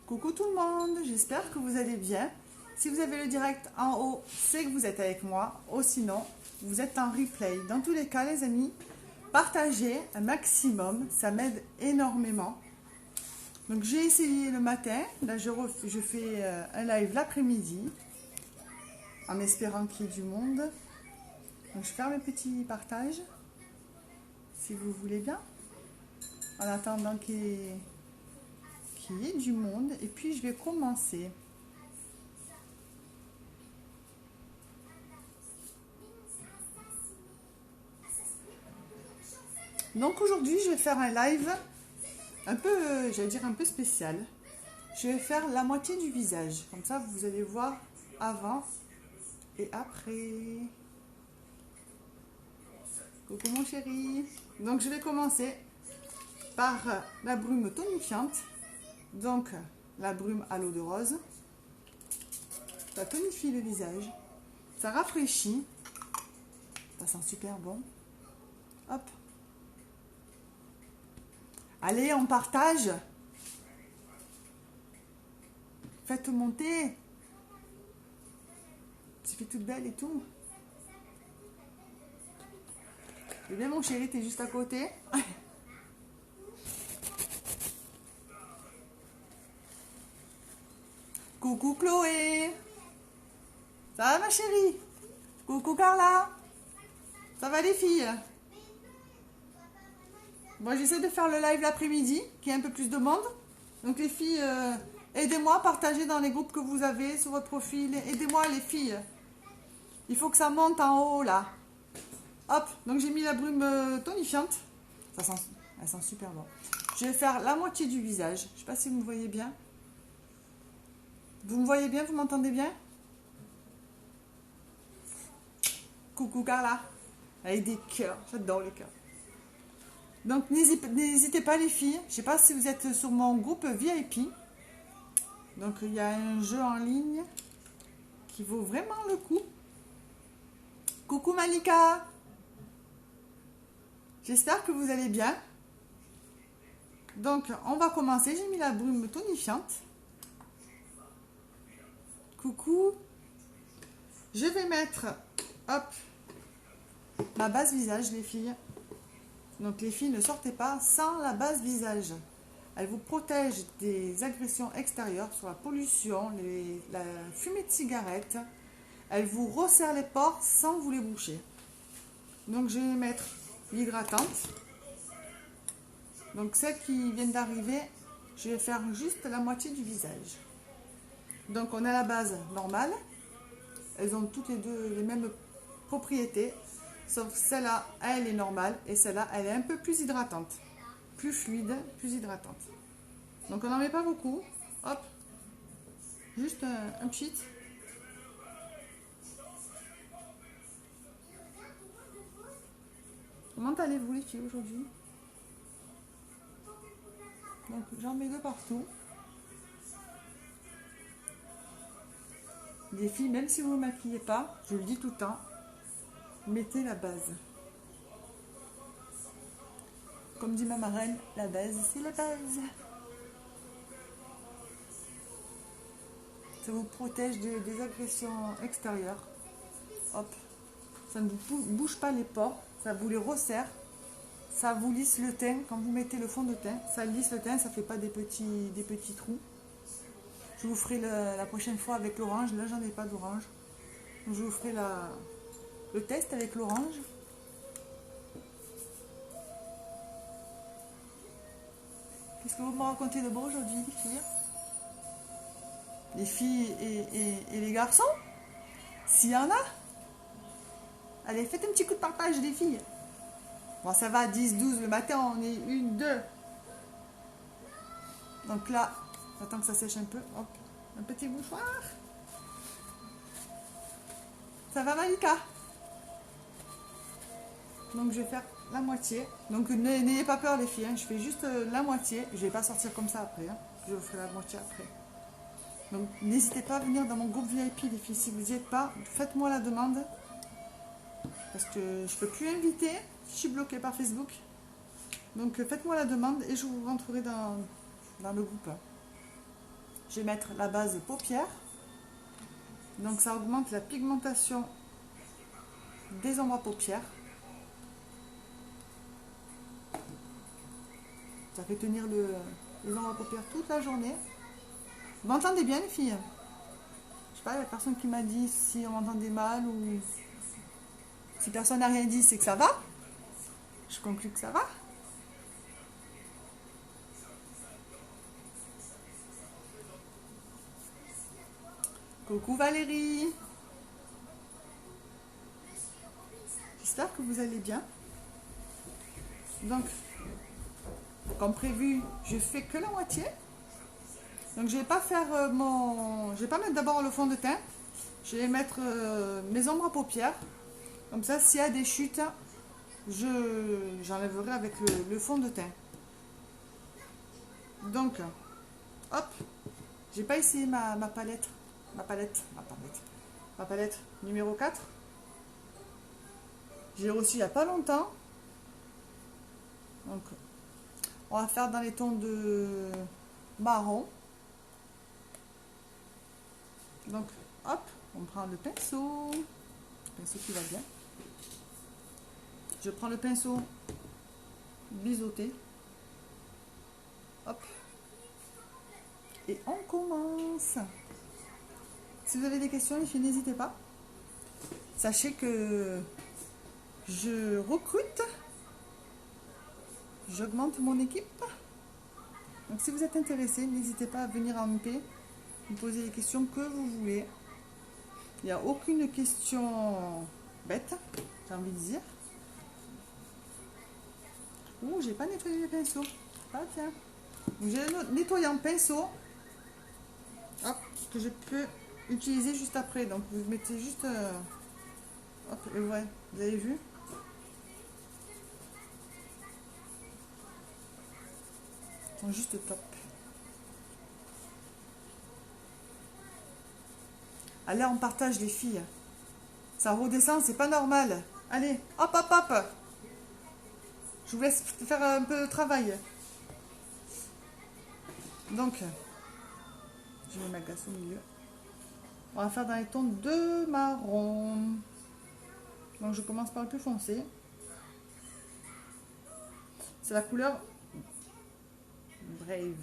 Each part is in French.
Coucou tout le monde, j'espère que vous allez bien. Si vous avez le direct en haut, c'est que vous êtes avec moi. Ou sinon, vous êtes en replay. Dans tous les cas, les amis, partagez un maximum, ça m'aide énormément. Donc j'ai essayé le matin, là je fais un live l'après-midi, en espérant qu'il y ait du monde. Donc je ferme mes petits partages, si vous voulez bien, en attendant qu'il y ait du monde. Et puis je vais commencer. Donc aujourd'hui je vais faire un live un peu, j'allais dire un peu spécial. Je vais faire la moitié du visage, comme ça vous allez voir avant et après. Coucou mon chéri. Donc je vais commencer par la brume tonifiante. Donc la brume à l'eau de rose. Ça tonifie le visage. Ça rafraîchit. Ça sent super bon. Hop. Allez, on partage. Faites monter. Tu fais toute belle et tout. C'est bien mon chéri, t'es juste à côté. Coucou Chloé. Ça va ma chérie? Coucou Carla. Ça va les filles? Moi j'essaie de faire le live l'après-midi, qui est un peu plus de monde. Donc les filles, aidez-moi, partagez dans les groupes que vous avez sur votre profil. Aidez-moi les filles. Il faut que ça monte en haut là. Hop, donc j'ai mis la brume tonifiante. Elle sent super bon. Je vais faire la moitié du visage. Je ne sais pas si vous me voyez bien. Vous me voyez bien? Vous m'entendez bien? Coucou Carla. Avec des cœurs. J'adore les cœurs. Donc n'hésitez pas les filles. Je ne sais pas si vous êtes sur mon groupe VIP. Donc il y a un jeu en ligne qui vaut vraiment le coup. Coucou Malika. J'espère que vous allez bien. Donc on va commencer. J'ai mis la brume tonifiante. Coucou. Je vais mettre, hop, ma base visage les filles. Donc les filles, ne sortez pas sans la base visage. Elle vous protège des agressions extérieures sur la pollution, la fumée de cigarette. Elle vous resserre les pores sans vous les boucher. Donc je vais mettre l'hydratante. Donc celles qui viennent d'arriver, je vais faire juste la moitié du visage. Donc on a la base normale. Elles ont toutes les deux les mêmes propriétés. Sauf celle-là, elle est normale. Et celle-là, elle est un peu plus hydratante. Plus fluide, plus hydratante. Donc on n'en met pas beaucoup. Hop. Juste un petit. Comment allez-vous les filles aujourd'hui? Donc j'en mets deux partout. Les filles, même si vous ne vous maquillez pas, je le dis tout le temps, mettez la base. Comme dit ma marraine, la base, c'est la base. Ça vous protège des agressions extérieures. Hop. Ça ne vous bouge pas les pores, ça vous les resserre. Ça vous lisse le teint. Quand vous mettez le fond de teint, ça lisse le teint, ça ne fait pas des petits trous. Je vous ferai la prochaine fois avec l'orange. Là, j'en ai pas d'orange. Je vous ferai le test avec l'orange. Qu'est-ce que vous me racontez de bon aujourd'hui, les filles? Les filles et les garçons? S'il y en a? Allez, faites un petit coup de partage, les filles. Bon, ça va, 10, 12 le matin, on est 1, 2. Donc là, j'attends que ça sèche un peu. Hop, un petit mouchoir. Ça va, Malika? Donc je vais faire la moitié. Donc n'ayez pas peur les filles, hein. Je fais juste la moitié. Je ne vais pas sortir comme ça après, hein. Je vous ferai la moitié après. Donc n'hésitez pas à venir dans mon groupe VIP les filles. Si vous n'y êtes pas, faites-moi la demande. Parce que je ne peux plus inviter. Je suis bloquée par Facebook. Donc faites-moi la demande et je vous rentrerai dans le groupe. je vais mettre la base paupières. Donc ça augmente la pigmentation des ombres à paupières. Ça fait tenir les ombres à paupières toute la journée. Vous m'entendez bien les filles? Je sais pas, il y a personne qui m'a dit si on m'entendait mal ou si personne n'a rien dit, c'est que ça va. Je conclus que ça va. Coucou Valérie. J'espère que vous allez bien. Donc, comme prévu, je fais que la moitié. Donc, je vais pas faire je vais pas mettre d'abord le fond de teint. Je vais mettre mes ombres à paupières. Comme ça, s'il y a des chutes, j'enlèverai avec le fond de teint. Donc, hop, j'ai pas essayé ma palette. Ma palette numéro 4. J'ai reçu il n'y a pas longtemps. Donc, on va faire dans les tons de marron. Donc, hop, on prend le pinceau qui va bien. Je prends le pinceau biseauté. Hop. Et on commence. Si vous avez des questions, les filles, n'hésitez pas. Sachez que je recrute. J'augmente mon équipe. Donc si vous êtes intéressé, n'hésitez pas à venir en MP, me poser les questions que vous voulez. Il n'y a aucune question bête, j'ai envie de dire. Ouh, j'ai pas nettoyé les pinceaux. Ah tiens. J'ai nettoyé en pinceau. Hop, que je peux utiliser juste après. Donc vous mettez juste... hop, et ouais, vous avez vu? Ils sont juste top. Allez, on partage les filles. Ça redescend, c'est pas normal. Allez, hop, hop, hop. Je vous laisse faire un peu de travail. Donc, je mets ma glace au milieu. On va faire dans les tons de marron. Donc, je commence par le plus foncé. C'est la couleur Brave.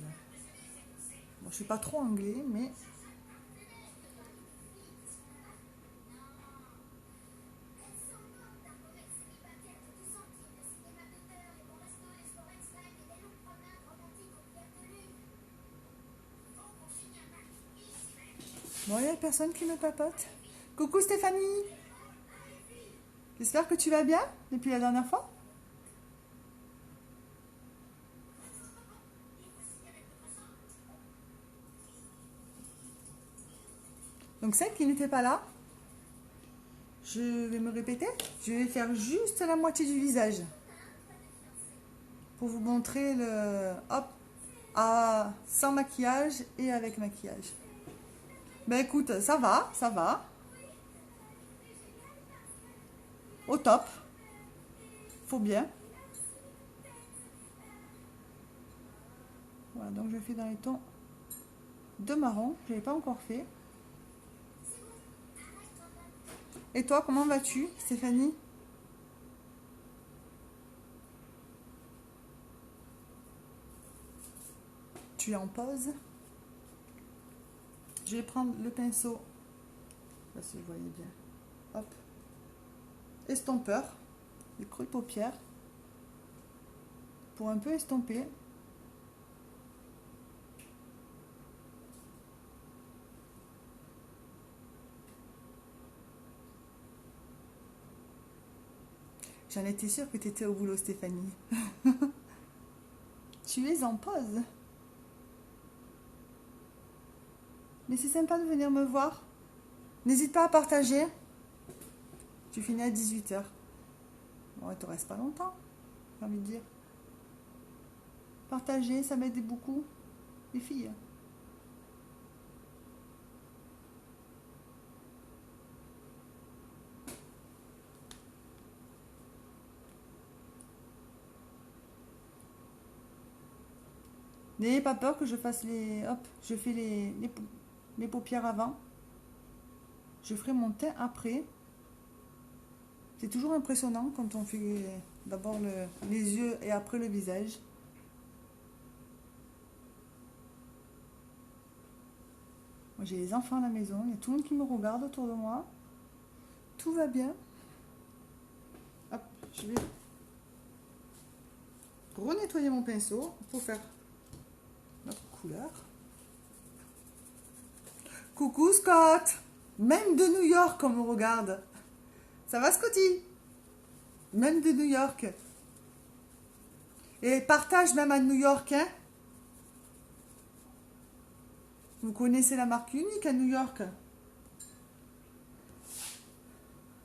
Bon, je suis pas trop anglais, mais... Bon, il n'y a personne qui me papote. Coucou Stéphanie. J'espère que tu vas bien depuis la dernière fois. Donc celle qui n'était pas là, je vais me répéter. Je vais faire juste la moitié du visage. Pour vous montrer le... Hop, sans maquillage et avec maquillage. Ben écoute, ça va, ça va. Au top. Faut bien. Voilà, donc je fais dans les tons de marron. Je n'avais pas encore fait. Et toi, comment vas-tu, Stéphanie? Tu es en pause. Je vais prendre le pinceau. Là, si vous voyez bien. Hop. Estompeur. Les creux de paupières. Pour un peu estomper. J'en étais sûre que tu étais au boulot, Stéphanie. Tu es en pause. Mais c'est sympa de venir me voir. N'hésite pas à partager. Tu finis à 18h. Bon, il te reste pas longtemps, j'ai envie de dire. Partager, ça m'aide beaucoup. Les filles. N'ayez pas peur que je fasse les... Hop, je fais les paupières avant. Je ferai mon teint après. C'est toujours impressionnant quand on fait d'abord les yeux et après le visage. Moi, j'ai les enfants à la maison. Il y a tout le monde qui me regarde autour de moi. Tout va bien. Hop, je vais renettoyer mon pinceau pour faire notre couleur. Coucou Scott! Même de New York, on me regarde. Ça va Scotty? Même de New York. Et partage même à New York, hein? Vous connaissez la marque unique à New York?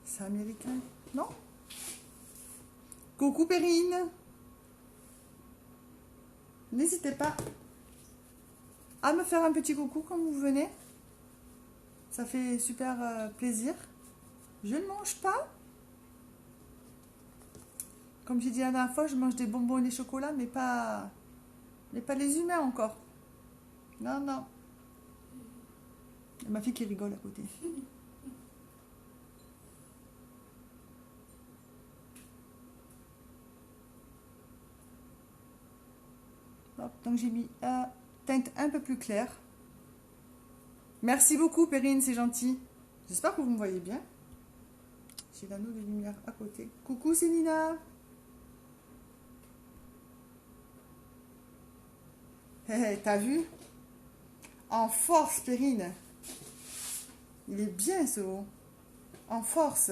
C'est américain, non? Coucou Perrine! N'hésitez pas à me faire un petit coucou quand vous venez. Ça fait super plaisir. Je ne mange pas. Comme j'ai dit la dernière fois, je mange des bonbons et des chocolats, mais pas les humains encore. Non, non. Il y a ma fille qui rigole à côté. Hop, donc j'ai mis teinte un peu plus claire. Merci beaucoup Perrine, c'est gentil. J'espère que vous me voyez bien. J'ai l'anneau de lumière à côté. Coucou, c'est Nina. Hey, t'as vu? En force, Perrine. Il est bien ce haut. En force.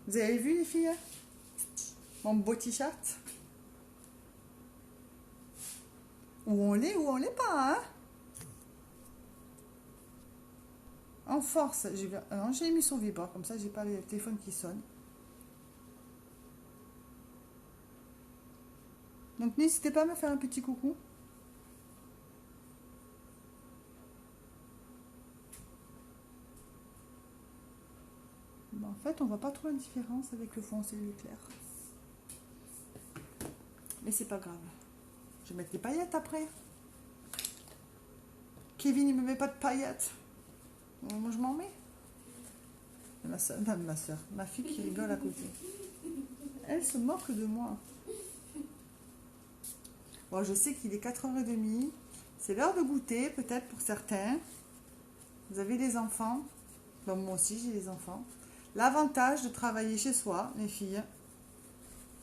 Vous avez vu les filles? Mon beau t-shirt. Où on l'est, où on l'est pas, hein? En force. J'ai mis sur vibreur, comme ça j'ai pas le téléphone qui sonne. Donc n'hésitez pas à me faire un petit coucou. Bon, en fait, on voit pas trop la différence avec le foncé et le clair. Mais c'est pas grave. Je vais mettre des paillettes après. Kevin, il me met pas de paillettes. Moi, je m'en mets. Ma soeur, ma fille qui rigole à côté. Elle se moque de moi. Bon, je sais qu'il est 4h30. C'est l'heure de goûter, peut-être pour certains. Vous avez des enfants. Bon, moi aussi, j'ai des enfants. L'avantage de travailler chez soi, les filles.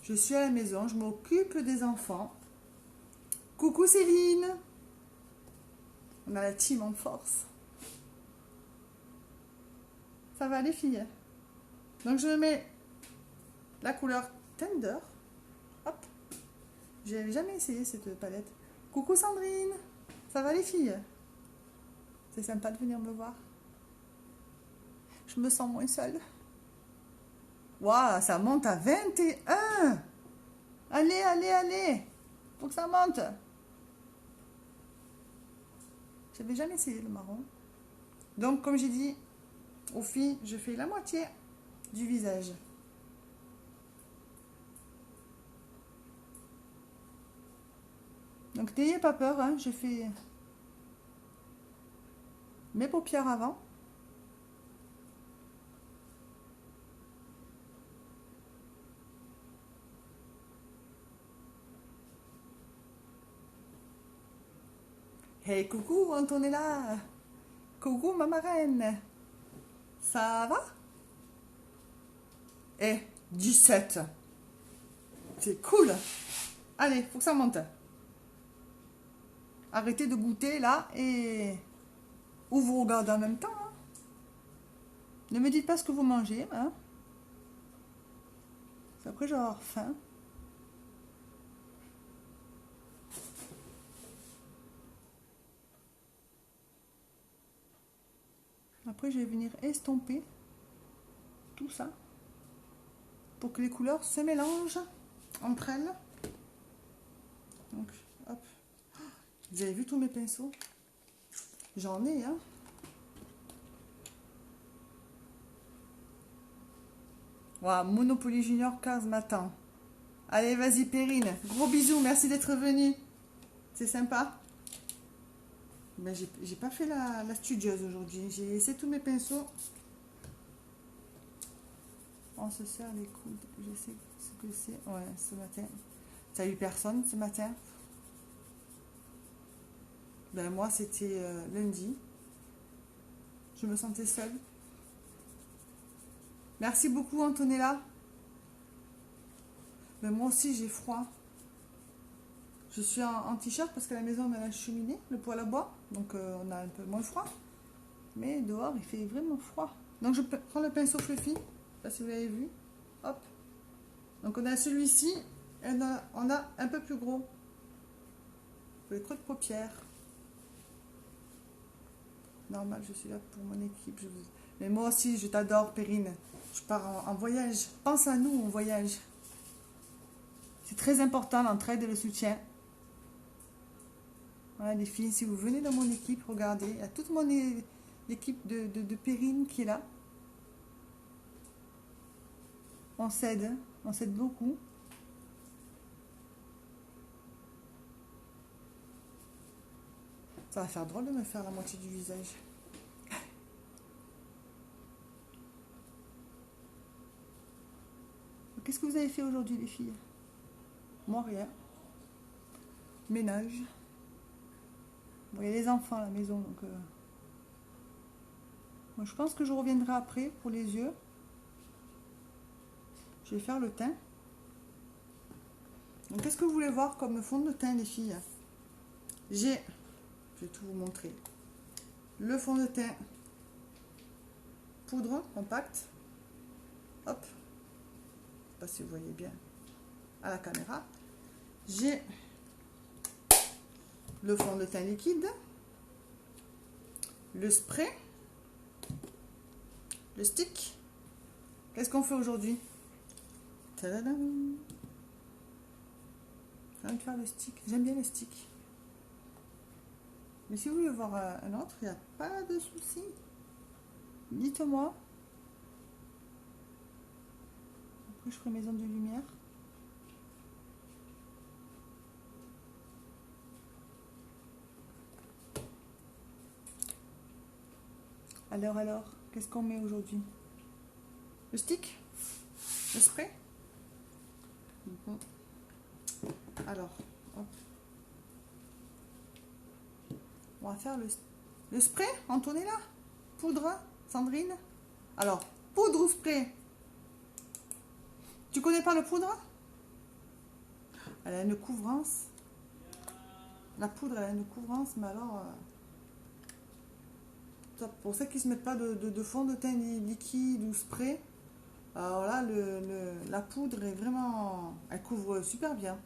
Je suis à la maison, je m'occupe des enfants. Coucou Céline. On a la team en force. Ça va les filles? Donc je mets la couleur Tender. Hop. J'ai jamais essayé cette palette. Coucou Sandrine. Ça va les filles? C'est sympa de venir me voir. Je me sens moins seule. Waouh, ça monte à 21. Allez, allez, allez. Faut que ça monte. J'avais jamais essayé le marron. Donc comme j'ai dit aux filles, je fais la moitié du visage. Donc n'ayez pas peur, hein, je fais mes paupières avant. Hey coucou Antonella. Coucou ma marraine. Ça va? Eh, 17. C'est cool. Allez, faut que ça monte. Arrêtez de goûter là et... Ou vous regardez en même temps. Hein. Ne me dites pas ce que vous mangez. Hein. Après, je vais avoir faim. Après, je vais venir estomper tout ça pour que les couleurs se mélangent entre elles. Donc, hop. Vous avez vu tous mes pinceaux? J'en ai, hein. Waouh, Monopoly Junior 15 m'attend. Allez, vas-y, Perrine. Gros bisous, merci d'être venue. C'est sympa. Ben, j'ai pas fait la studieuse aujourd'hui. J'ai laissé tous mes pinceaux. On se serre les coudes. Je sais ce que c'est. Ouais, ce matin. Ça a eu personne ce matin. Ben, moi, c'était lundi. Je me sentais seule. Merci beaucoup, Antonella. Ben, moi aussi, j'ai froid. Je suis en t-shirt parce qu'à la maison, on a la cheminée, le poêle à bois. Donc, on a un peu moins froid. Mais dehors, il fait vraiment froid. Donc, je prends le pinceau fluffy. Je ne sais pas si vous l'avez vu. Hop. Donc, on a celui-ci. Et on a un peu plus gros. Pour les creux de paupières. Normal, je suis là pour mon équipe. Mais moi aussi, je t'adore, Perrine. Je pars en voyage. Pense à nous en voyage. C'est très important, l'entraide et le soutien. Voilà, les filles, si vous venez dans mon équipe, regardez. Il y a toute mon équipe de Perrine qui est là. On s'aide beaucoup. Ça va faire drôle de me faire la moitié du visage. Qu'est-ce que vous avez fait aujourd'hui, les filles? Moi, rien. Ménage. Bon, il y a les enfants à la maison, donc... Moi, je pense que je reviendrai après pour les yeux. Je vais faire le teint. Donc, qu'est-ce que vous voulez voir comme fond de teint, les filles? Je vais tout vous montrer. Le fond de teint poudre compact. Hop. Je ne sais pas si vous voyez bien à la caméra. J'ai le fond de teint liquide. Le spray. Le stick. Qu'est-ce qu'on fait aujourd'hui? Tadadam. Je viens de faire le stick. J'aime bien le stick. Mais si vous voulez voir un autre, il n'y a pas de souci. Dites-moi. Après, je ferai mes ondes de lumière. Alors, qu'est-ce qu'on met aujourd'hui? Le stick? Le spray? Alors, hop. On va faire le spray, Antonella. Poudre, Sandrine. Alors, poudre ou spray? Tu connais pas le poudre? Elle a une couvrance. La poudre, elle a une couvrance, mais alors... top. Pour ceux qui ne se mettent pas de fond de teint liquide ou spray, alors là, la poudre est vraiment... Elle couvre super bien.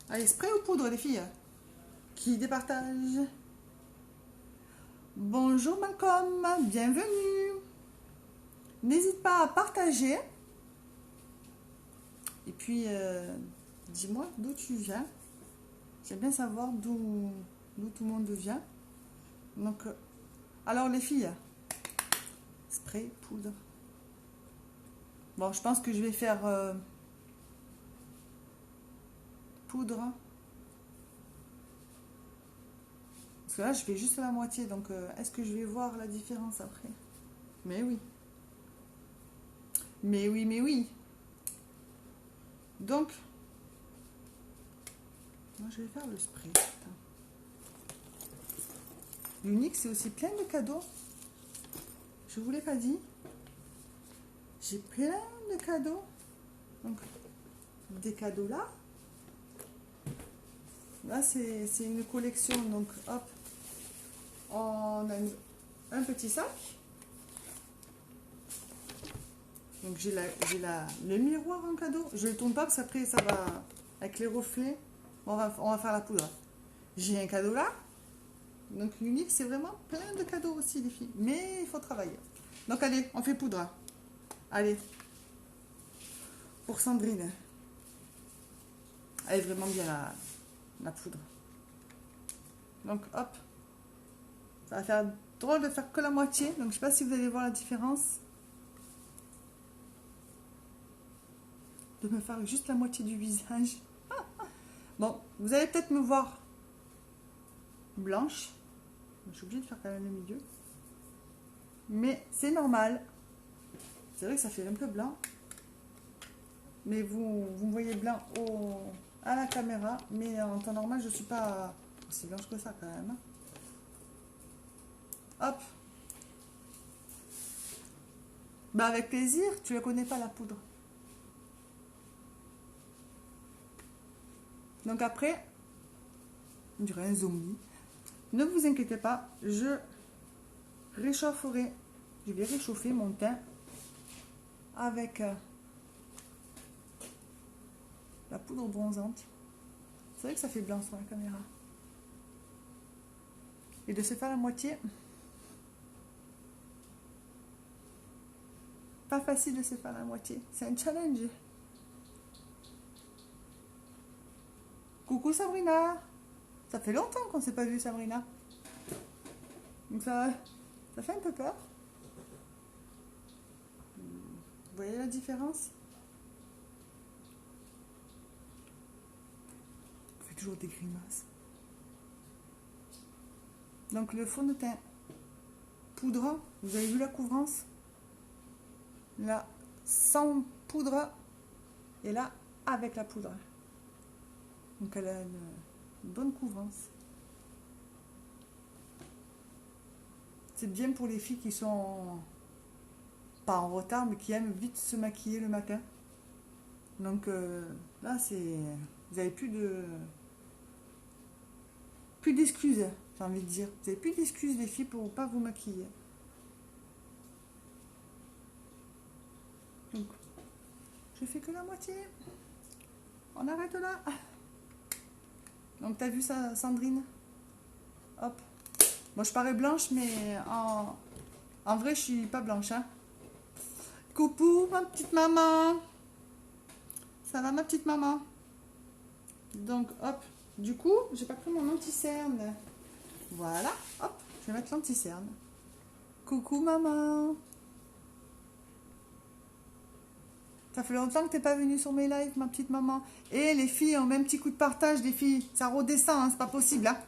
Allez, spray ou poudre, les filles? Qui départage? Bonjour Malcolm, bienvenue. N'hésite pas à partager. Et puis, dis-moi d'où tu viens. J'aime bien savoir d'où tout le monde vient. Donc, alors les filles, spray, poudre. Bon, je pense que je vais faire poudre. Parce que là, je fais juste la moitié. Donc, est-ce que je vais voir la différence après? Mais oui. Mais oui, mais oui. Donc, moi, je vais faire le spray. L'Unique, c'est aussi plein de cadeaux. Je vous l'ai pas dit. J'ai plein de cadeaux. Donc, des cadeaux là. Là, c'est une collection. Donc, hop. On a un petit sac. Donc, j'ai le miroir en cadeau. Je ne le tourne pas parce qu'après, ça va avec les reflets. On va faire la poudre. J'ai un cadeau là. Donc, l'Unique, c'est vraiment plein de cadeaux aussi, les filles. Mais il faut travailler. Donc, allez, on fait poudre. Allez. Pour Sandrine. Elle est vraiment bien, la poudre. Donc, hop. Ça va faire drôle de faire que la moitié. Donc, je ne sais pas si vous allez voir la différence. De me faire juste la moitié du visage. Bon, vous allez peut-être me voir blanche. Je suis obligée de faire quand même le milieu. Mais c'est normal. C'est vrai que ça fait un peu blanc. Mais vous me voyez blanc à la caméra. Mais en temps normal, je ne suis pas aussi blanche que ça quand même. Hop. Bah avec plaisir, tu la connais pas la poudre. Donc après, on dirait un zombie. Ne vous inquiétez pas, je réchaufferai. Je vais réchauffer mon teint avec la poudre bronzante. C'est vrai que ça fait blanc sur la caméra. Et de se faire la moitié. Pas facile de se faire la moitié. C'est un challenge. Coucou Sabrina. Ça fait longtemps qu'on ne s'est pas vu Sabrina. Donc ça fait un peu peur. Vous voyez la différence? On fait toujours des grimaces. Donc le fond de teint poudre, vous avez vu la couvrance? Là, sans poudre et là, avec la poudre. Donc elle a une bonne couvrance. C'est bien pour les filles qui sont pas en retard, mais qui aiment vite se maquiller le matin. Donc là, vous n'avez plus d'excuses, j'ai envie de dire. Vous n'avez plus d'excuses, les filles, pour ne pas vous maquiller. Donc, je fais que la moitié. On arrête là. Donc, t'as vu ça, Sandrine? Hop. Moi, je parais blanche, mais en vrai, je suis pas blanche. Hein. Coucou, ma petite maman. Ça va, ma petite maman? Donc, hop. Du coup, j'ai pas pris mon anti-cerne. Voilà. Hop. Je vais mettre l'anti-cerne. Coucou, maman. Ça fait longtemps que t'es pas venue sur mes lives, ma petite maman. Et les filles, on met un petit coup de partage, les filles. Ça redescend, hein, c'est pas possible. Hein.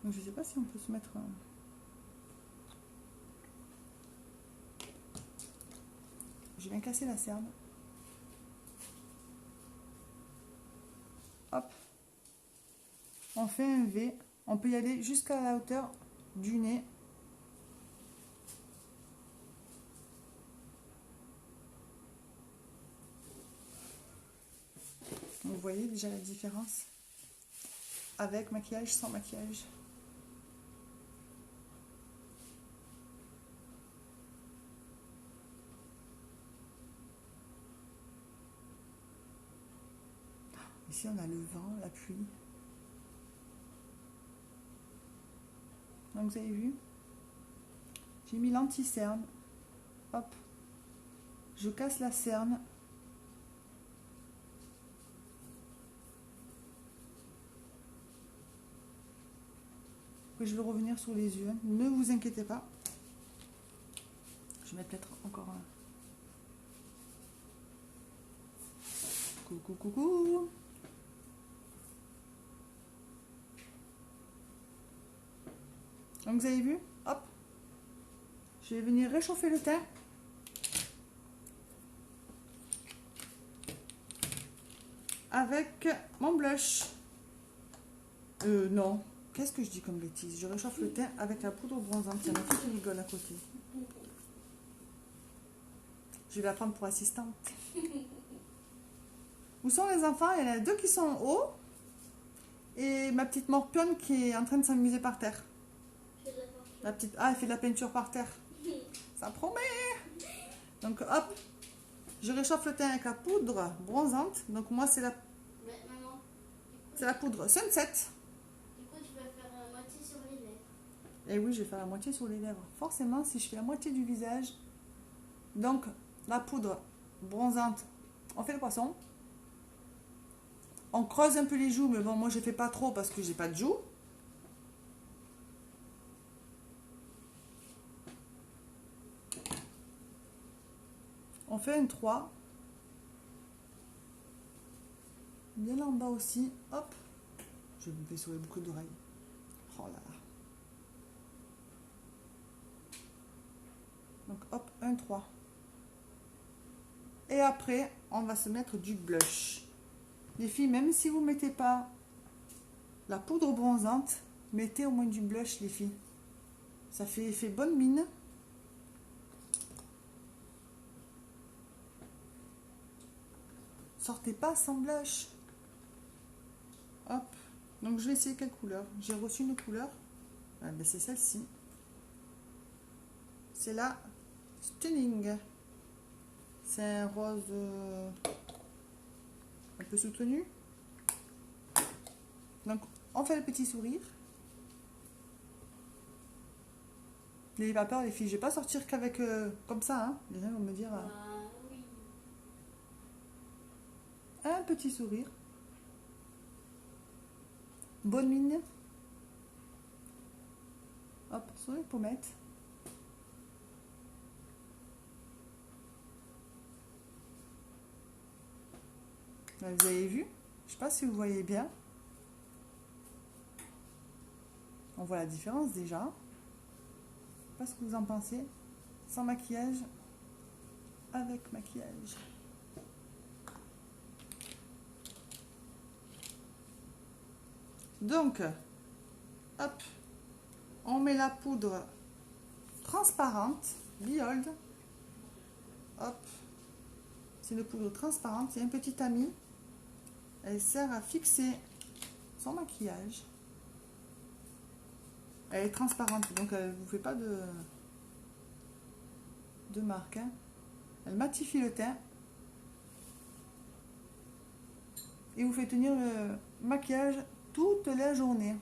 Donc, je sais pas si on peut se mettre... Je viens casser la cerne. Hop. On fait un V. On peut y aller jusqu'à la hauteur du nez. Vous voyez déjà la différence avec maquillage, sans maquillage. Ici, on a le vent, la pluie. Donc, vous avez vu? J'ai mis l'anti-cerne. Hop. Je casse la cerne. Après, je vais revenir sur les yeux. Ne vous inquiétez pas. Je vais mettre peut-être encore un. Coucou, coucou. Donc vous avez vu, hop, je vais venir réchauffer le teint. Avec mon blush. Non, qu'est-ce que je dis comme bêtise? Je réchauffe le teint avec la poudre bronzante. Il y en a qui rigolent à côté. Je vais la prendre pour assistante. Où sont les enfants? Il y en a deux qui sont en haut. Et ma petite morpionne qui est en train de s'amuser par terre. La petite... Ah, elle fait de la peinture par terre. Ça promet. Donc hop, je réchauffe le teint avec la poudre bronzante. Donc moi c'est la... C'est la poudre Sunset. Du coup tu vas faire la moitié sur les lèvres. Et oui, je vais faire la moitié sur les lèvres. Forcément, si je fais la moitié du visage. Donc la poudre bronzante, on fait le poisson. On creuse un peu les joues, mais bon, moi je fais pas trop parce que j'ai pas de joues. On fait un 3. Bien là en bas aussi. Hop. Je vais me fais sur les boucles d'oreilles. Oh là là. Donc hop, 1, 3. Et après, on va se mettre du blush. Les filles, même si vous ne mettez pas la poudre bronzante, mettez au moins du blush, les filles. Ça fait effet bonne mine. Sortez pas sans blush. Hop. Donc je vais essayer quelle couleur. J'ai reçu une couleur. Ah, ben c'est celle-ci. C'est la Stunning. C'est un rose un peu soutenu. Donc on fait le petit sourire. N'ayez pas peur les filles, je vais pas sortir qu'avec comme ça. Hein. Les gens vont me dire Oui. un petit sourire. Bonne mine. Hop, sur les pommettes. Là, vous avez vu? Je sais pas si vous voyez bien. On voit la différence déjà. Je sais pas ce que vous en pensez. Sans maquillage, avec maquillage. Donc, hop, on met la poudre transparente, Behold. Hop, c'est une poudre transparente, c'est un petit tamis. Elle sert à fixer son maquillage. Elle est transparente, donc elle ne vous fait pas de marque. Hein. Elle matifie le teint. Et vous fait tenir le maquillage toute la journée.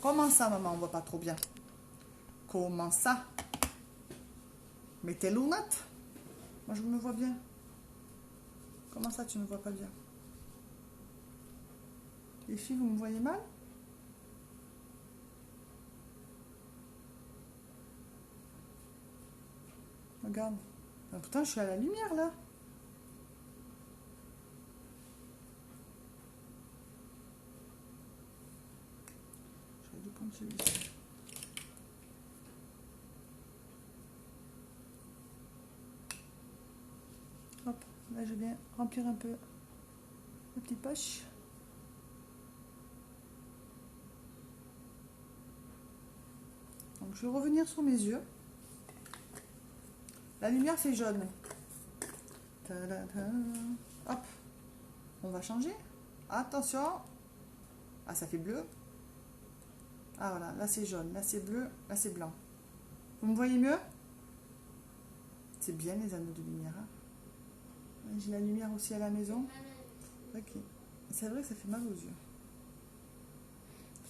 Comment ça, maman, on voit pas trop bien? Comment ça? Mais tes lunettes? Moi, je me vois bien. Comment ça, tu me vois pas bien? Les filles, vous me voyez mal? Regarde. Ah, putain, je suis à la lumière, là. J'aurais dû prendre celui-ci. Hop, là, je viens remplir un peu la petite poche. Donc, je vais revenir sur mes yeux. La lumière, c'est jaune. Ta-da-da. Hop. On va changer. Attention. Ah, ça fait bleu. Ah, voilà. Là, c'est jaune. Là, c'est bleu. Là, c'est blanc. Vous me voyez mieux? C'est bien, les anneaux de lumière. Hein. J'ai la lumière aussi à la maison. Ok. C'est vrai que ça fait mal aux yeux.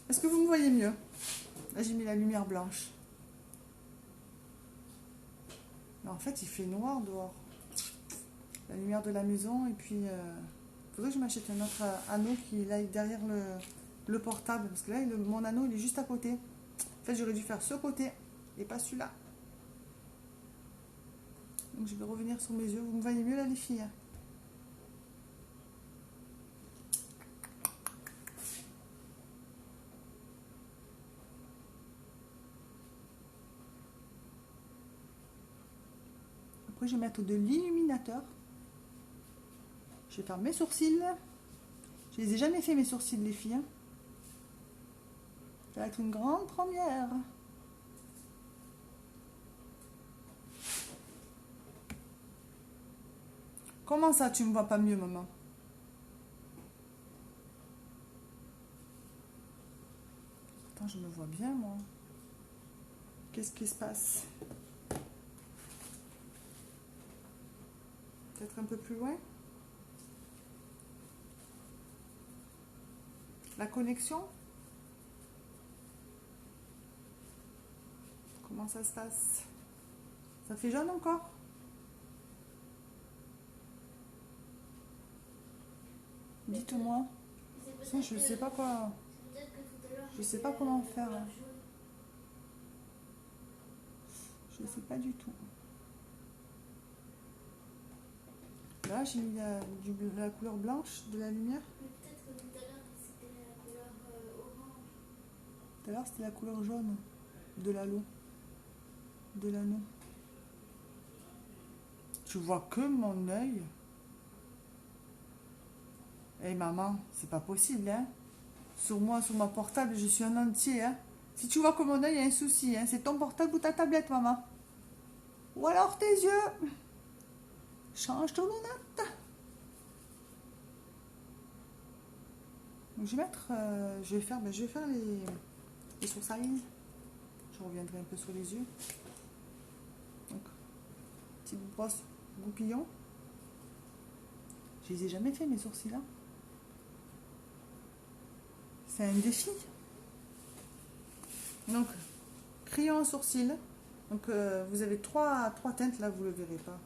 Est-ce que vous me voyez mieux? Là, j'ai mis la lumière blanche. Mais en fait, il fait noir dehors. La lumière de la maison. Et puis, faudrait que je m'achète un autre anneau qui aille derrière le portable. Parce que là, mon anneau, il est juste à côté. En fait, j'aurais dû faire ce côté et pas celui-là. Donc, je vais revenir sur mes yeux. Vous me voyez mieux là, les filles? Après, je vais mettre de l'illuminateur. Je vais faire mes sourcils. Je les ai jamais fait, mes sourcils, les filles. Hein. Ça va être une grande première. Comment ça, tu me vois pas mieux, maman? Attends, je me vois bien, moi. Qu'est-ce qui se passe? Peut-être un peu plus loin? La connexion? Comment ça se passe? Ça fait jaune encore? Dites-moi. Sinon, je sais pas quoi. Je sais pas comment faire. Je sais pas du tout. Là, j'ai mis la couleur blanche de la lumière. Mais peut-être que tout à l'heure, c'était la couleur orange. Tout à l'heure, c'était la couleur jaune de l'anneau. De l'anneau. Tu vois que mon œil. Eh maman, c'est pas possible, hein. Sur moi, sur mon portable, je suis un entier, hein. Si tu vois que mon œil, il y a un souci, hein. C'est ton portable ou ta tablette, maman. Ou alors tes yeux. Change ton lunette. Donc, je vais mettre, je vais faire les sourcils. Je reviendrai un peu sur les yeux. Donc, petite brosse goupillon. Je les ai jamais fait mes sourcils là. C'est un défi. Donc, crayon à sourcils. Donc, vous avez trois teintes là, vous le verrez pas.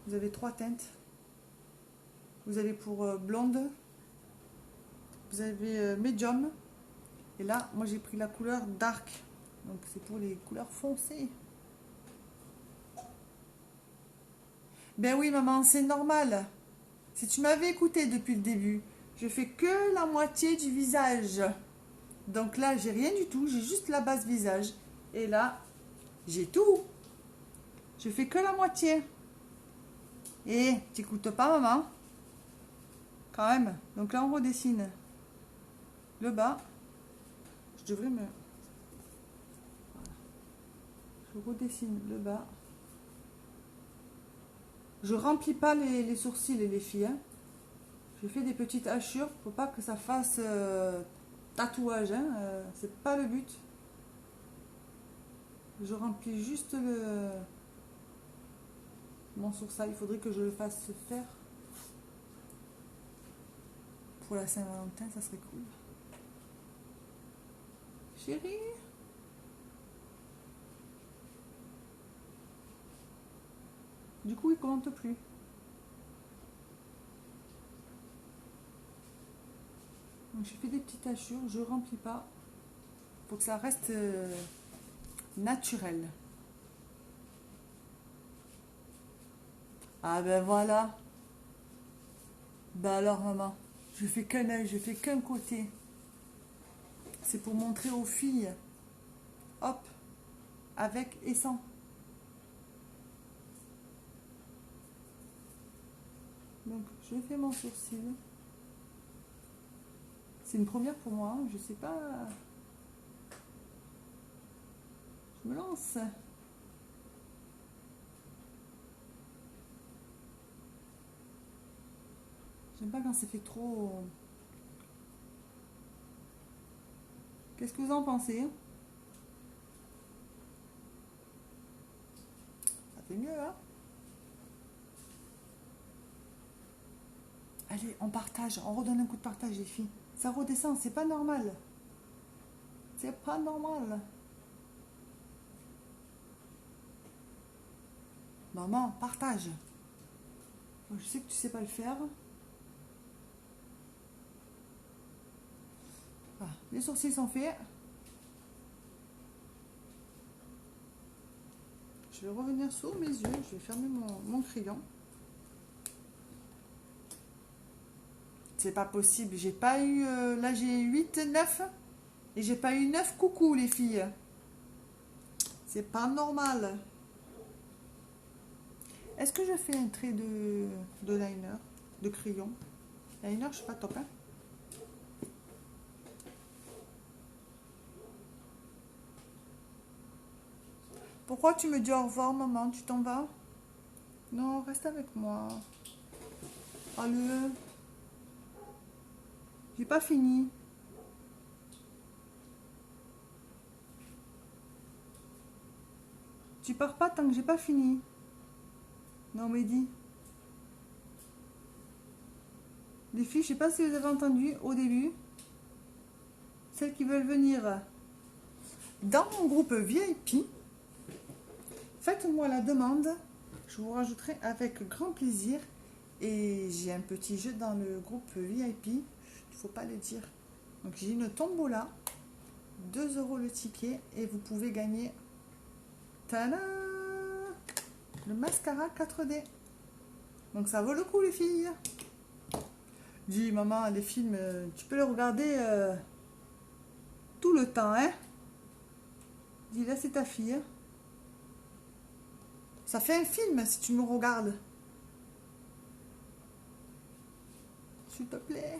Vous avez 3 teintes. Vous avez pour blonde. Vous avez médium. Et là, moi j'ai pris la couleur dark. Donc c'est pour les couleurs foncées. Ben oui maman, c'est normal. Si tu m'avais écouté depuis le début, je fais que la moitié du visage. Donc là, j'ai rien du tout. J'ai juste la base visage. Et là, j'ai tout. Je fais que la moitié. Et t'écoutes pas maman? Quand même. Donc là, on redessine le bas. Je devrais me... Voilà. Je redessine le bas. Je remplis pas les sourcils et les filles. Hein. Je fais des petites hachures pour pas que ça fasse tatouage. Hein. C'est pas le but. Je remplis juste mon sourcil. Il faudrait que je le fasse faire. Pour la Saint-Valentin, ça serait cool. Chérie. Du coup, il commente plus. Donc, je fais des petites hachures, je remplis pas. Pour que ça reste naturel. Ah ben voilà. Ben alors maman, je fais qu'un œil, je fais qu'un côté. C'est pour montrer aux filles. Hop, avec et sans. Donc je fais mon sourcil. C'est une première pour moi, hein. Je sais pas. Je me lance. J'aime pas quand c'est fait trop. Qu'est-ce que vous en pensez? Ça fait mieux, hein? Allez, on partage, on redonne un coup de partage, les filles. Ça redescend, c'est pas normal. C'est pas normal. Maman, partage. Je sais que tu sais pas le faire. Voilà, les sourcils sont faits. Je vais revenir sur mes yeux. Je vais fermer mon crayon. C'est pas possible. J'ai pas eu... là, j'ai 8, 9. Et j'ai pas eu 9 coucou, les filles. C'est pas normal. Est-ce que je fais un trait de liner, de crayon? Liner, je suis pas top, hein? Pourquoi tu me dis au revoir, maman? Tu t'en vas? Non, reste avec moi. Allez. J'ai pas fini. Tu pars pas tant que j'ai pas fini. Non, Mehdi. Les filles, je sais pas si vous avez entendu au début. Celles qui veulent venir dans mon groupe VIP, faites-moi la demande. Je vous rajouterai avec grand plaisir. Et j'ai un petit jeu dans le groupe VIP. Il ne faut pas le dire. Donc j'ai une tombola. 2 € le ticket. Et vous pouvez gagner. Tada! Le mascara 4D. Donc ça vaut le coup les filles. Dis maman, les films, tu peux les regarder tout le temps, hein. Dis là c'est ta fille. Ça fait un film si tu me regardes. S'il te plaît.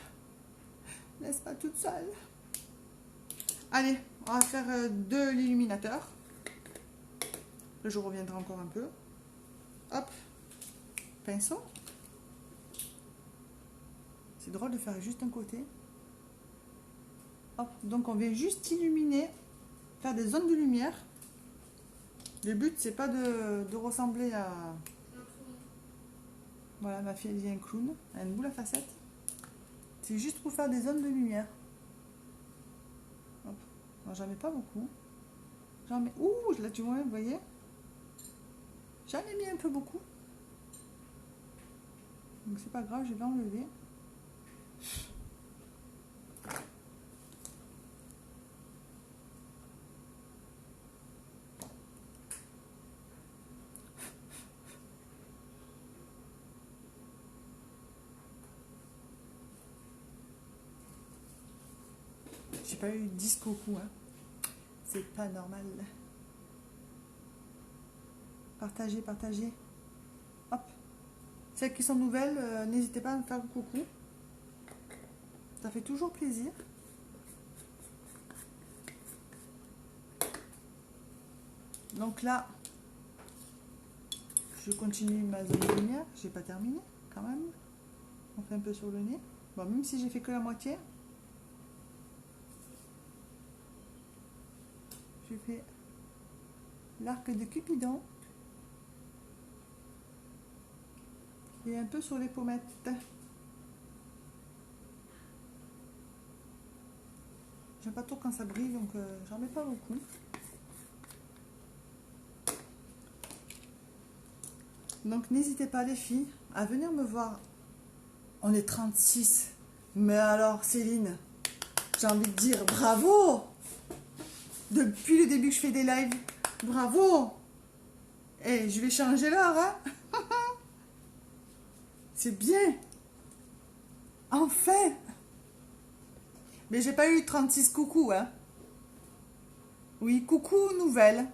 Laisse pas toute seule. Allez, on va faire de l'illuminateur. Là, je reviendrai encore un peu. Hop. Pinceau. C'est drôle de faire juste un côté. Hop. Donc, on vient juste illuminer, faire des zones de lumière. Le but, c'est pas de ressembler à... Voilà, ma fille, elle vient un clown. Elle a une boule à facettes. C'est juste pour faire des zones de lumière. Hop. J'en mets pas beaucoup. J'en mets... Ouh, là, tu vois, vous voyez? J'en ai mis un peu beaucoup. Donc, c'est pas grave, je vais enlever. J'ai pas eu 10 coucou, hein. C'est pas normal. Partagez, partagez. Hop. Celles qui sont nouvelles, n'hésitez pas à me faire un coucou. Ça fait toujours plaisir. Donc là, je continue ma zone de lumière. J'ai pas terminé quand même. On fait un peu sur le nez. Bon, même si j'ai fait que la moitié. Je fais l'arc de Cupidon. Et un peu sur les pommettes. J'aime pas trop quand ça brille, donc j'en mets pas beaucoup. Donc n'hésitez pas les filles à venir me voir. On est 36. Mais alors Céline, j'ai envie de dire bravo. Depuis le début que je fais des lives, bravo. Et je vais changer l'heure, hein. C'est bien. Enfin. Mais j'ai pas eu 36 coucou, hein. Oui, coucou nouvelle.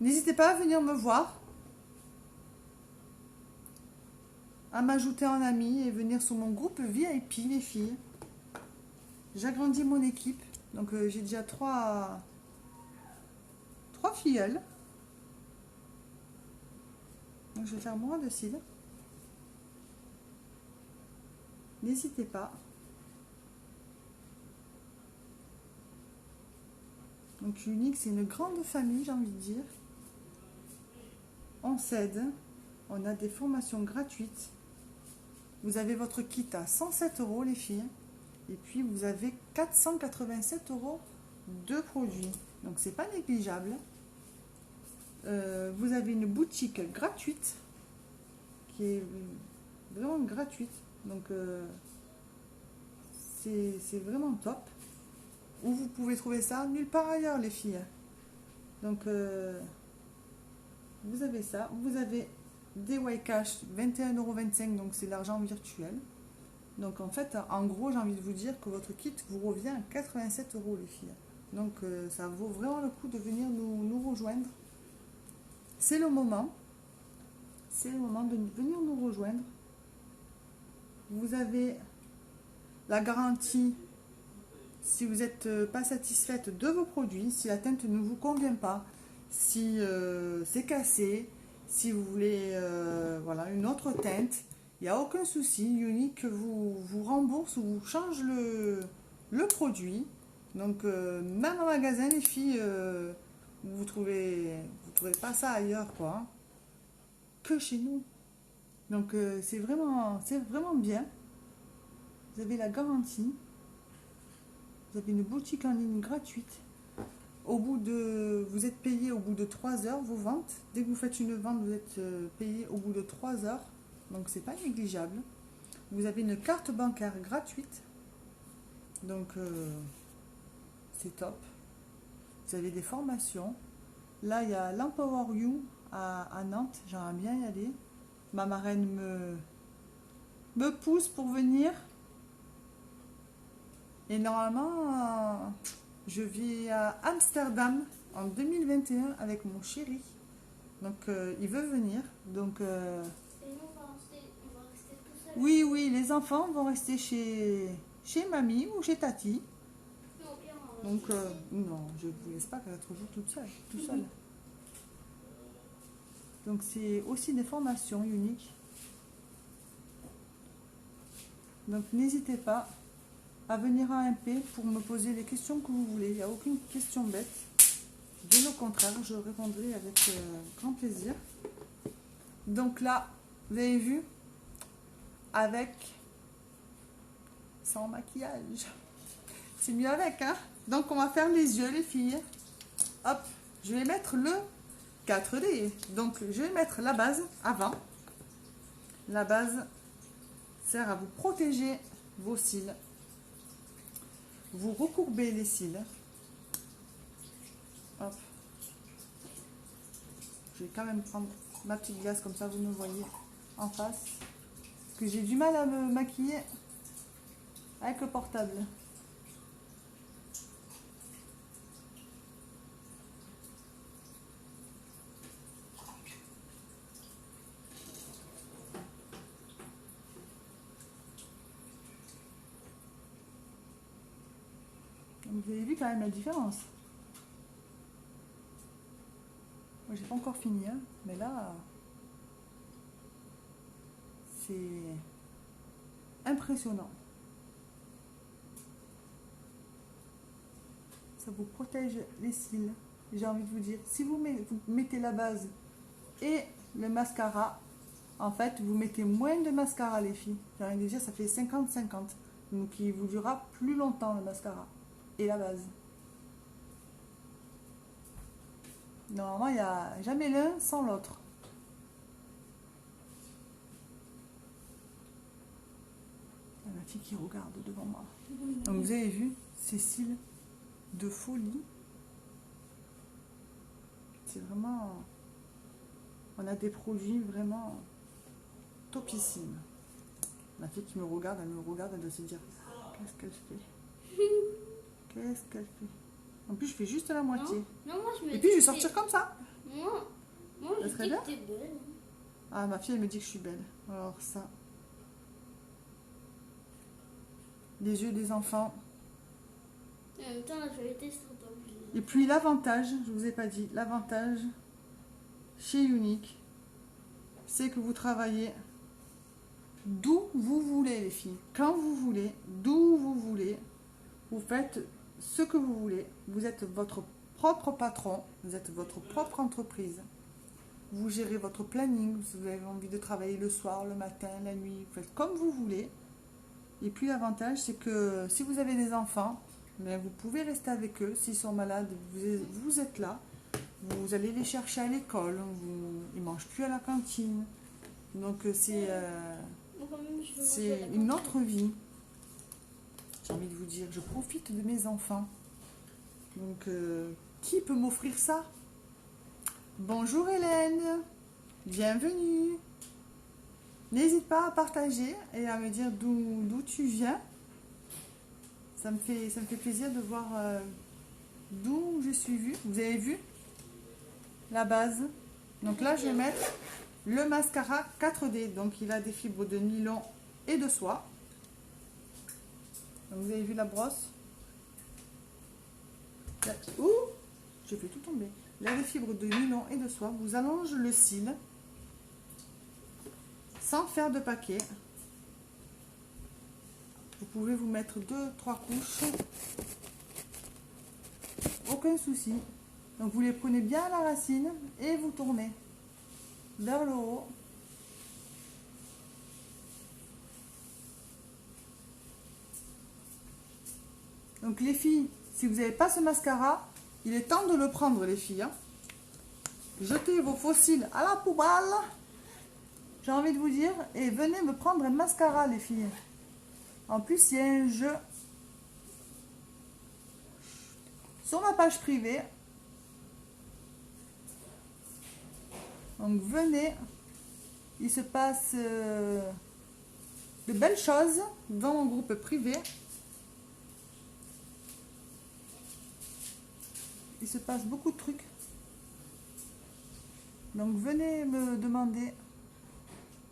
N'hésitez pas à venir me voir. À m'ajouter en ami et venir sur mon groupe VIP, les filles. J'agrandis mon équipe. Donc j'ai déjà trois filleuls. Donc je vais faire moins de cils. N'hésitez pas. Donc Unique, c'est une grande famille, j'ai envie de dire. On s'aide. On a des formations gratuites. Vous avez votre kit à 107 € les filles. Et puis vous avez 487 € de produits. Donc c'est pas négligeable. Vous avez une boutique gratuite qui est vraiment gratuite. Donc c'est vraiment top. Où vous pouvez trouver ça nulle part ailleurs les filles. Donc vous avez ça. Vous avez des Ycash 21,25 €, donc c'est l'argent virtuel. Donc en fait, en gros, j'ai envie de vous dire que votre kit vous revient à 87 € les filles. Donc ça vaut vraiment le coup de venir nous rejoindre. C'est le moment. C'est le moment de venir nous rejoindre. Vous avez la garantie si vous n'êtes pas satisfaite de vos produits, si la teinte ne vous convient pas, si c'est cassé, si vous voulez voilà, une autre teinte, il n'y a aucun souci. Unique vous rembourse ou vous change le produit. Donc même en magasin, les filles, vous trouvez pas ça ailleurs, quoi. Que chez nous. Donc c'est vraiment bien. Vous avez la garantie. Vous avez une boutique en ligne gratuite. Vous êtes payé au bout de 3 heures vos ventes. Dès que vous faites une vente, vous êtes payé au bout de 3 heures. Donc c'est pas négligeable. Vous avez une carte bancaire gratuite. Donc c'est top. Vous avez des formations. Là, il y a l'Empower You à Nantes. J'aimerais bien y aller. ma marraine me pousse pour venir. Et normalement, je vis à Amsterdam en 2021 avec mon chéri. Donc, il veut venir. Donc, Et nous, on va rester tout seul. oui, oui, les enfants vont rester chez mamie ou chez tati. Non, au pire, on va Donc, rester ici. non, je ne vous laisse pas 4 jours toute seule, tout seul. Donc, c'est aussi des formations uniques. Donc, n'hésitez pas à venir à MP pour me poser les questions que vous voulez. Il n'y a aucune question bête. Bien au contraire, je répondrai avec grand plaisir. Donc là, vous avez vu, avec, sans maquillage. C'est mieux avec, hein? Donc on va faire les yeux, les filles. Hop, je vais mettre le 4D. Donc je vais mettre la base avant. La base sert à vous protéger vos cils. Vous recourbez les cils. Hop. Je vais quand même prendre ma petite glace comme ça vous me voyez en face. Parce que j'ai du mal à me maquiller avec le portable. Donc, vous avez vu quand même la différence. Moi j'ai pas encore fini, hein, mais là c'est impressionnant. Ça vous protège les cils. J'ai envie de vous dire, si vous mettez la base et le mascara, en fait, vous mettez moins de mascara, les filles. J'ai envie de dire, ça fait 50-50. Donc, il vous durera plus longtemps, le mascara et la base. Normalement, il n'y a jamais l'un sans l'autre. La fille qui regarde devant moi. Donc, vous avez vu, ces cils de folie. C'est vraiment... On a des produits vraiment topissimes. La fille qui me regarde, elle me regarde, elle doit se dire qu'est-ce qu'elle fait? Qu'est-ce qu'elle fait? En plus, je fais juste la moitié. Non, moi je me Et puis, je vais dis sortir comme ça. Moi Ça je serait dis bien. que t'es belle. Ah, ma fille, elle me dit que je suis belle. Alors, ça. Les yeux des enfants. En même temps, la vérité, c'est pas obligé. Et puis, l'avantage, je vous ai pas dit, l'avantage chez Unique, c'est que vous travaillez d'où vous voulez, les filles. Quand vous voulez, d'où vous voulez. Vous faites ce que vous voulez. Vous êtes votre propre patron. Vous êtes votre propre entreprise. Vous gérez votre planning. Vous avez envie de travailler le soir, le matin, la nuit. Vous faites comme vous voulez. Et puis l'avantage, c'est que si vous avez des enfants, mais vous pouvez rester avec eux. S'ils sont malades, vous êtes là. Vous allez les chercher à l'école. Ils ne mangent plus à la cantine. Donc c'est Moi, quand même, je veux manger à la une cantine. autre vie. J'ai envie de vous dire, je profite de mes enfants. Donc, qui peut m'offrir ça? Bonjour Hélène, bienvenue. N'hésite pas à partager et à me dire d'où tu viens. Ça me fait plaisir de voir d'où je suis vue. Vous avez vu la base? Donc là, je vais mettre le mascara 4D. Donc, il a des fibres de nylon et de soie. Donc, vous avez vu la brosse? Ouh, j'ai fait tout tomber. Il a des fibres de nylon et de soie. Vous allongez le cil sans faire de paquet. Vous pouvez vous mettre 2-3 couches. Aucun souci. Donc vous les prenez bien à la racine et vous tournez vers le haut. Donc les filles, si vous n'avez pas ce mascara, il est temps de le prendre les filles. Hein. Jetez vos fossiles à la poubelle. J'ai envie de vous dire. Et venez me prendre un mascara les filles. En plus, il y a un jeu sur ma page privée. Donc venez il se passe de belles choses dans mon groupe privé. Il se passe beaucoup de trucs. Donc venez me demander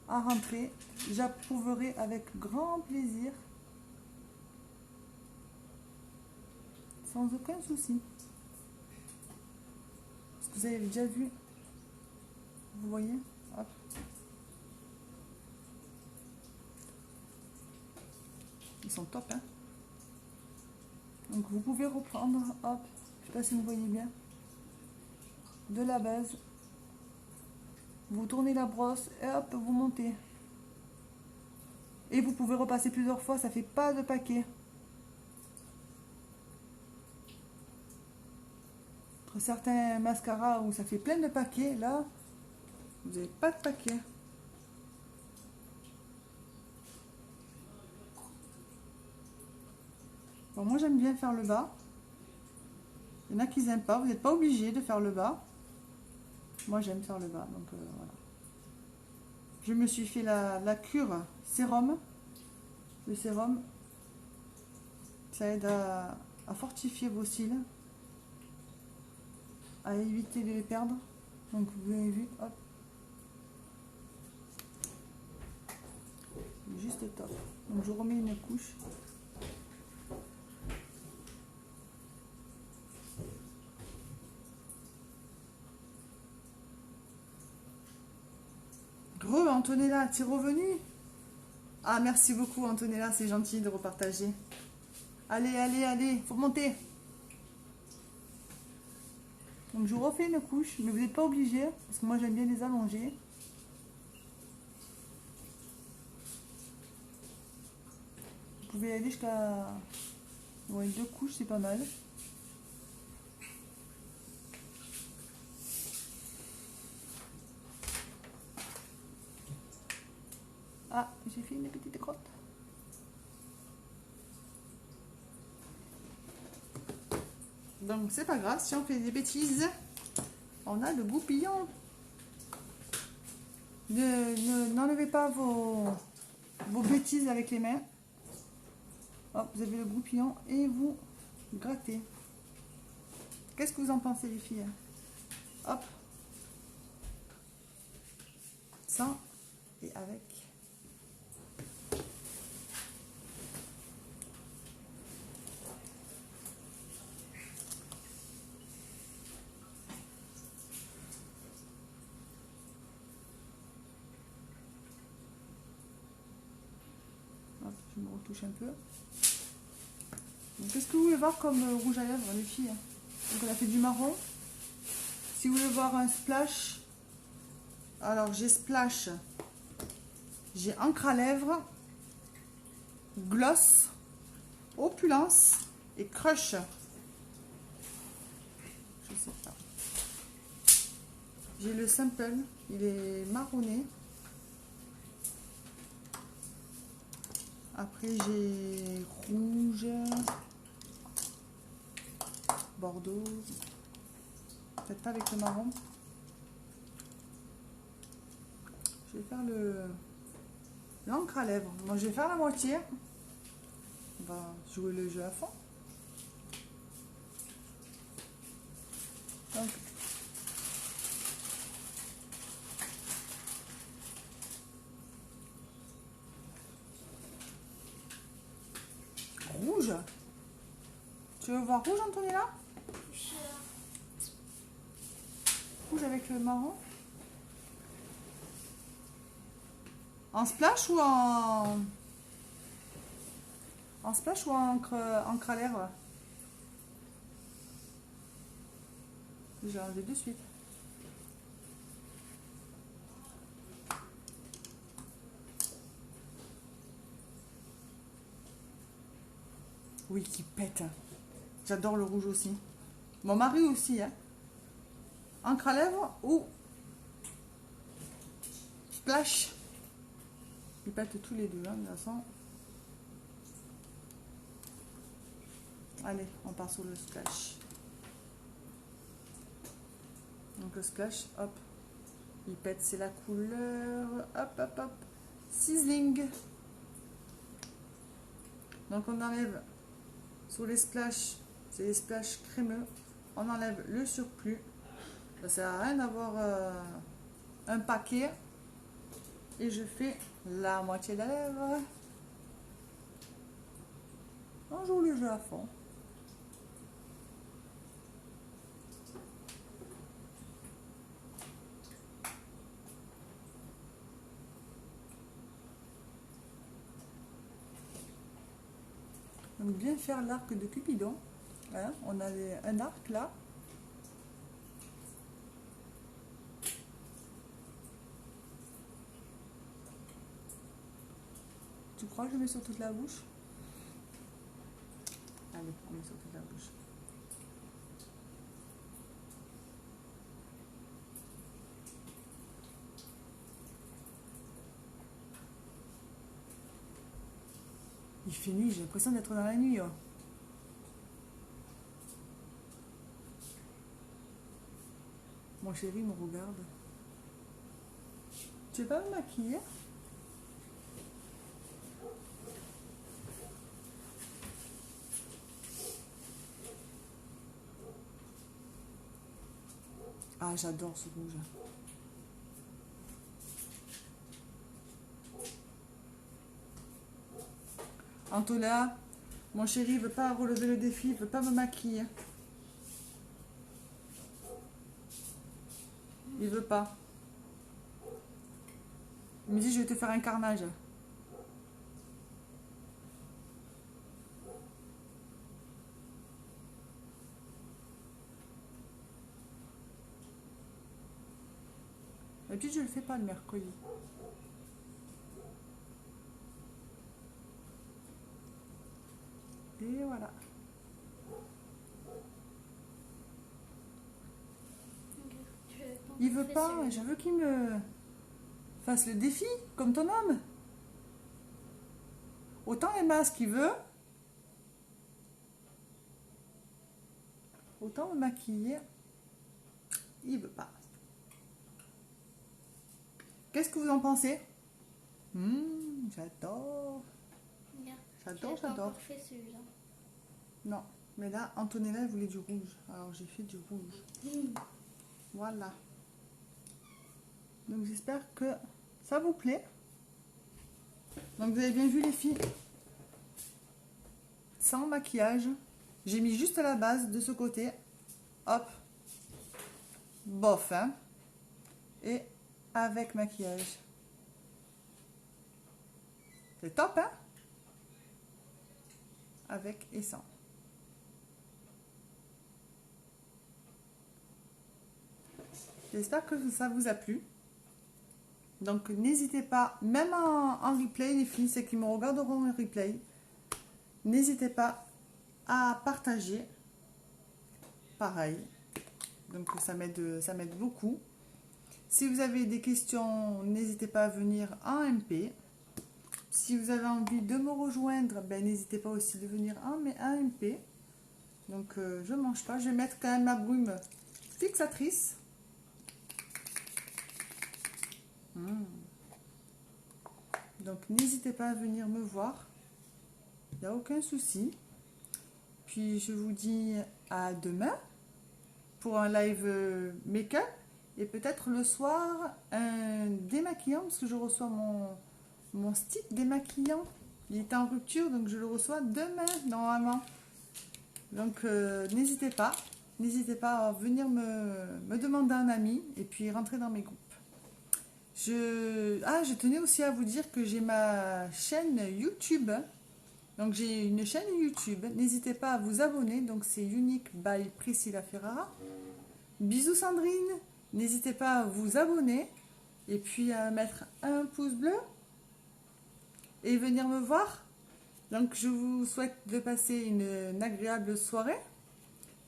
à rentrer. J'approuverai avec grand plaisir. Sans aucun souci. Parce que vous avez déjà vu. Vous voyez? Hop. Ils sont top, hein. Donc vous pouvez reprendre, hop, je sais pas si vous voyez bien, de la base. Vous tournez la brosse et hop, vous montez. Et vous pouvez repasser plusieurs fois, ça fait pas de paquet. Entre certains mascaras où ça fait plein de paquets, là, vous n'avez pas de paquet. Bon, moi j'aime bien faire le bas. Il y en a qui n'aiment pas, vous n'êtes pas obligé de faire le bas. Moi j'aime faire le bas, donc voilà. Je me suis fait la cure sérum. Le sérum, ça aide à fortifier vos cils, à éviter de les perdre. Donc vous avez vu, hop. Juste top. Donc je remets une couche. Antonella, t'es revenue? Ah, merci beaucoup Antonella, c'est gentil de repartager. Allez, allez, allez, faut monter. Donc je refais une couche, mais vous n'êtes pas obligé, parce que moi j'aime bien les allonger. Vous pouvez aller jusqu'à... Ouais, 2 couches, c'est pas mal. Ah, j'ai fait une petite crotte. Donc c'est pas grave, si on fait des bêtises, on a le goupillon. N'enlevez pas vos bêtises avec les mains. Hop, vous avez le goupillon et vous grattez. Qu'est-ce que vous en pensez les filles? Hop. Sans et avec. Je me retouche un peu. Qu'est-ce que vous voulez voir comme rouge à lèvres, les filles? Donc on a fait du marron. Si vous voulez voir un splash, alors j'ai splash, j'ai encre à lèvres, gloss, opulence et crush. Je sais pas. J'ai le simple, il est marronné. Après j'ai rouge, bordeaux, peut-être pas avec le marron. Je vais faire l'encre à lèvres. Moi je vais faire la moitié. On va jouer le jeu à fond. Donc, rouge. Tu veux voir rouge, Antonella? Rouge avec le marron. En splash ou en splash ou en encre à lèvres? J'ai enlevé de suite. Oui, qui pète. J'adore le rouge aussi. Mon mari aussi, hein. Encre à lèvres ou splash. Ils pètent tous les deux, hein, de toute façon. Allez, on part sur le splash. Donc le splash, hop. Pipette, c'est la couleur. Hop, hop, hop. Sizzling. Donc on enlève sur les splashes, c'est les splashes crémeux. On enlève le surplus. Ça sert à rien d'avoir un paquet. Et je fais la moitié de la lèvre. On joue le jeu à fond. Donc bien faire l'arc de Cupidon. Hein, on a un arc là. Tu crois que je mets sur toute la bouche? Allez, on met sur toute la bouche. Il fait nuit, j'ai l'impression d'être dans la nuit. Oh. Mon chéri me regarde. Tu veux pas me maquiller? Ah, j'adore ce rouge. Antola, mon chéri veut pas relever le défi, veut pas me maquiller. Il veut pas. Il me dit je vais te faire un carnage. Et puis je le fais pas le mercredi. Et voilà. Il veut pas, je veux qu'il me fasse le défi, comme ton homme. Autant les masques il veut, autant me maquiller, il veut pas. Qu'est-ce que vous en pensez? J'adore. J'adore. Fait celui-là. Non, mais là, Antonella, elle voulait du rouge. Alors, j'ai fait du rouge. Voilà. Donc, j'espère que ça vous plaît. Donc, vous avez bien vu, les filles. Sans maquillage. J'ai mis juste la base de ce côté. Hop. Bof, hein. Et avec maquillage. C'est top, hein? Avec et sans. J'espère que ça vous a plu. Donc n'hésitez pas, même en replay, les filles, ceux qui me regarderont en replay, n'hésitez pas à partager. Pareil. Donc ça m'aide beaucoup. Si vous avez des questions, n'hésitez pas à venir en MP. Si vous avez envie de me rejoindre, ben, n'hésitez pas aussi de venir en MP. Donc je ne mange pas. Je vais mettre quand même ma brume fixatrice. Donc n'hésitez pas à venir me voir. Il n'y a aucun souci. Puis je vous dis à demain pour un live make-up. Et peut-être le soir, un démaquillant, parce que je reçois mon stick démaquillant. Il est en rupture, donc je le reçois demain, normalement. Donc, n'hésitez pas à venir me demander un ami et puis rentrer dans mes groupes. Je tenais aussi à vous dire que j'ai ma chaîne YouTube. Donc, j'ai une chaîne YouTube. N'hésitez pas à vous abonner. Donc, c'est Unique by Priscilla Ferrara. Bisous Sandrine. N'hésitez pas à vous abonner et puis à mettre un pouce bleu et venir me voir. Donc je vous souhaite de passer une agréable soirée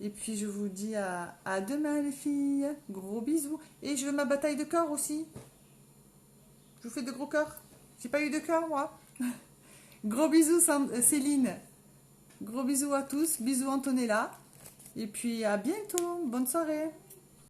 et puis je vous dis à demain les filles. Gros bisous. Et je veux ma bataille de cœur aussi. Je vous fais de gros cœurs. J'ai pas eu de cœur moi. Gros bisous Céline. Gros bisous à tous. Bisous Antonella. Et puis à bientôt. Bonne soirée.